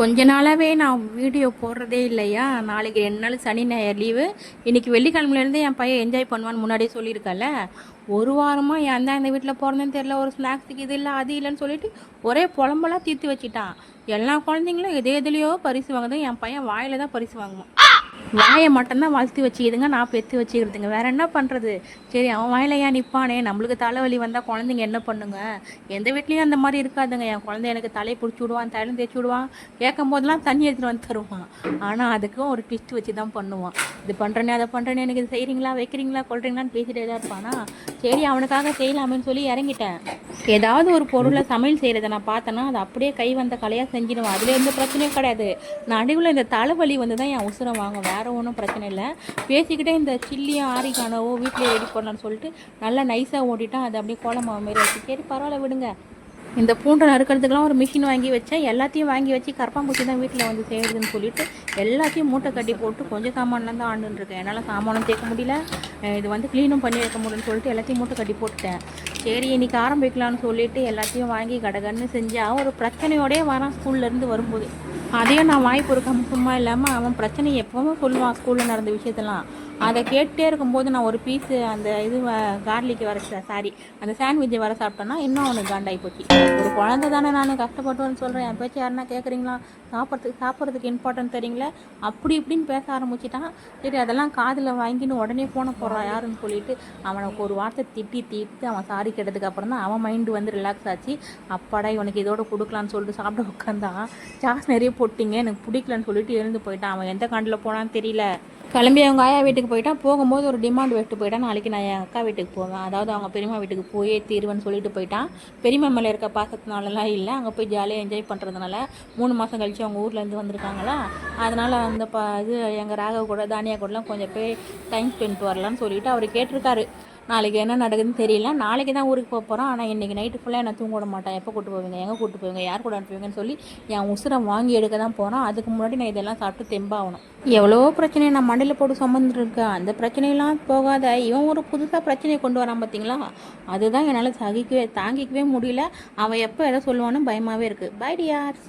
கொஞ்ச நாளாகவே நான் வீடியோ போடுறதே இல்லையா. நாளைக்கு 2 நாள் சனி ஞாயிறு லீவு. இன்றைக்கி வெள்ளிக்கிழமையிலேருந்து என் பையன் என்ஜாய் பண்ணுவான்னு முன்னாடியே சொல்லியிருக்கல. ஒரு வாரமாக ஏன் தான் இந்த வீட்டில் போகிறதுன்னு தெரில, ஒரு ஸ்நாக்ஸுக்கு இது இல்லை அது இல்லைன்னு சொல்லிட்டு ஒரே புலம்பெல்லாம் தீர்த்து வச்சுட்டான். எல்லா குழந்தைங்களும் எதுலையோ பரிசு வாங்குது, என் பையன் வாயில் தான் பரிசு வாங்குவான். வாயை மட்டும்தான் வளர்த்து வச்சுக்கிதுங்க, நான் பெற்று வச்சுக்கிறதுங்க. வேறு என்ன பண்ணுறது? சரி, அவன் வாயில் ஏன் நிற்பானே? நம்மளுக்கு தலைவலி வந்தால் குழந்தைங்க என்ன பண்ணுங்க? எந்த வீட்லேயும் அந்த மாதிரி இருக்காதுங்க. என் குழந்தை எனக்கு தலையை பிடிச்சி விடுவான், தலையும் தேய்ச்சி விடுவான், கேட்கும் போதெல்லாம் தண்ணி எடுத்துகிட்டு வந்து தருவான். ஆனால் அதுக்கும் ஒரு ட்விஸ்ட் வச்சு தான் பண்ணுவான். இது பண்ணுறேனே அதை பண்ணுறேனே, எனக்கு இது செய்கிறீங்களா வைக்கிறீங்களா கொள்றீங்களான்னு பேசிகிட்டே தான் இருப்பானா. சரி, அவனுக்காக செய்யலாமேன்னு சொல்லி இறங்கிட்டேன். ஏதாவது ஒரு பொருளை சமையல் செய்கிறத நான் பார்த்தேன்னா அதை அப்படியே கை வந்த கலையாக செஞ்சிடுவேன். அதில் எந்த பிரச்சனையும் கிடையாது. நடுவில் இந்த தலைவலி வந்து தான் என் உசுரை வாங்க, வேறு ஒன்றும் பிரச்சனை இல்லை. பேசிக்கிட்டே இந்த சில்லியும் ஆரிக்கானவோ வீட்டிலே ரெடி பண்ணலான்னு சொல்லிட்டு நல்லா நைஸாக ஓட்டிட்டான். அது அப்படியே கோலமாவு மாரி ஆச்சு. சரி, பரவாயில்ல விடுங்க. இந்த பூண்டை நறுக்கிறதுக்கெலாம் ஒரு மிஷின் வாங்கி வச்சேன். எல்லாத்தையும் வாங்கி வச்சு கரப்பாம்பூச்சி தான் வீட்டில் வந்து செய்யுதுன்னு சொல்லிட்டு எல்லாத்தையும் மூட்டை கட்டி போட்டு கொஞ்சம் சாமான்லாம் தான் ஆண்டுருக்கேன். என்னால் சாமானும் தேக்க முடியல, இது வந்து க்ளீனும் பண்ணி வைக்க முடியும்னு சொல்லிட்டு எல்லாத்தையும் மூட்டை கட்டி போட்டுட்டேன். சரி, இன்றைக்கி ஆரம்பிக்கலான்னு சொல்லிட்டு எல்லாத்தையும் வாங்கி கடகன்னு செஞ்சால் ஒரு பிரச்சனையோடய வரான் ஸ்கூல்லேருந்து வரும்போது. அதையும் நான் வாய் பொறுக்காம சும்மா இல்லாமல் அவன் பிரச்சனை எப்போவும் சொல்லுவான் ஸ்கூலில் நடந்த விஷயத்தெல்லாம். அதை கேட்டே இருக்கும்போது நான் ஒரு பீஸு அந்த இது கார்லிக்கு அந்த சாண்ட்விட்சை வர சாப்பிட்டேன்னா இன்னும் அவனுக்கு காண்டாகி போச்சு. ஒரு குழந்தை தானே, நான் கஷ்டப்பட்டுன்னு சொல்கிறேன், என் பேச்சு யாருன்னா கேட்குறீங்களா? சாப்பிட்றதுக்கு இம்பார்ட்டன்ட் தெரியுங்களா? அப்படி இப்படின்னு பேச ஆரம்பிச்சிட்டான். சரி, அதெல்லாம் காதில் வாங்கின்னு உடனே போன போடுறான் யாருன்னு சொல்லிட்டு அவனுக்கு ஒரு வார்த்தை தீர்த்து அவன் சாரி கேட்டதுக்கு அப்புறம் தான் அவன் மைண்டு வந்து ரிலாக்ஸ் ஆச்சு. அப்பாடா, இவனுக்கு இதோட கொடுக்கலான்னு சொல்லிட்டு சாப்பிட உட்காந்தான். சாஸ் நிறைய போட்டிங்க, எனக்கு பிடிக்கலன்னு சொல்லிட்டு எழுந்து போயிட்டான். அவன் எந்த காண்டில் போனான்னு தெரியல. கிளம்பி அவங்க ஆயா வீட்டுக்கு போயிட்டான். போகும்போது ஒரு டிமாண்ட் விட்டு போயிட்டான், நாளைக்கு நான் என் அக்கா வீட்டுக்கு போவேன், அதாவது அவங்க பெரியம்மா வீட்டுக்கு போயே தீருவேன்னு சொல்லிட்டு போயிட்டான். பெரியம்மா மேலே இருக்க பாசத்தினாலலாம் இல்லை, அங்கே போய் ஜாலியாக என்ஜாய் பண்ணுறதுனால. 3 மாதம் கழித்து அவங்க ஊர்லேருந்து வந்திருக்காங்களா, அதனால் அந்த இது எங்கள் ராகவ கூட தானியா கூடலாம் கொஞ்சம் போய் டைம் ஸ்பெண்ட் வரலான்னு சொல்லிட்டு அவர் கேட்டிருக்காரு. நாளைக்கு என்ன நடக்குதுன்னு தெரியல. நாளைக்கு தான் ஊருக்கு போக போகிறோம். ஆனால் இன்றைக்கி நைட்டு ஃபுல்லாக என்ன தூங்க விட மாட்டேன். எப்போ கூட்டு போவீங்க, எங்கே கூட்டு போவீங்க, யார் கூட அனுப்புவீங்கன்னு சொல்லி என் உசுரை வாங்கி எடுக்க தான் போகிறோம். அதுக்கு முன்னாடி நான் இதெல்லாம் சாப்பிட்டு தெம்பாகணும். எவ்வளோ பிரச்சனையை நான் மண்டையில் போட்டு சுமந்துருக்கேன். அந்த பிரச்சனையெல்லாம் போகாத இவன் ஒரு புதுசாக பிரச்சனையை கொண்டு வரான் பார்த்தீங்களா, அதுதான் என்னால் தாங்கிக்கவே முடியல. அவன் எப்போ எதை சொல்லுவான்னு பயமாகவே இருக்குது. பை டியார்ஸ்.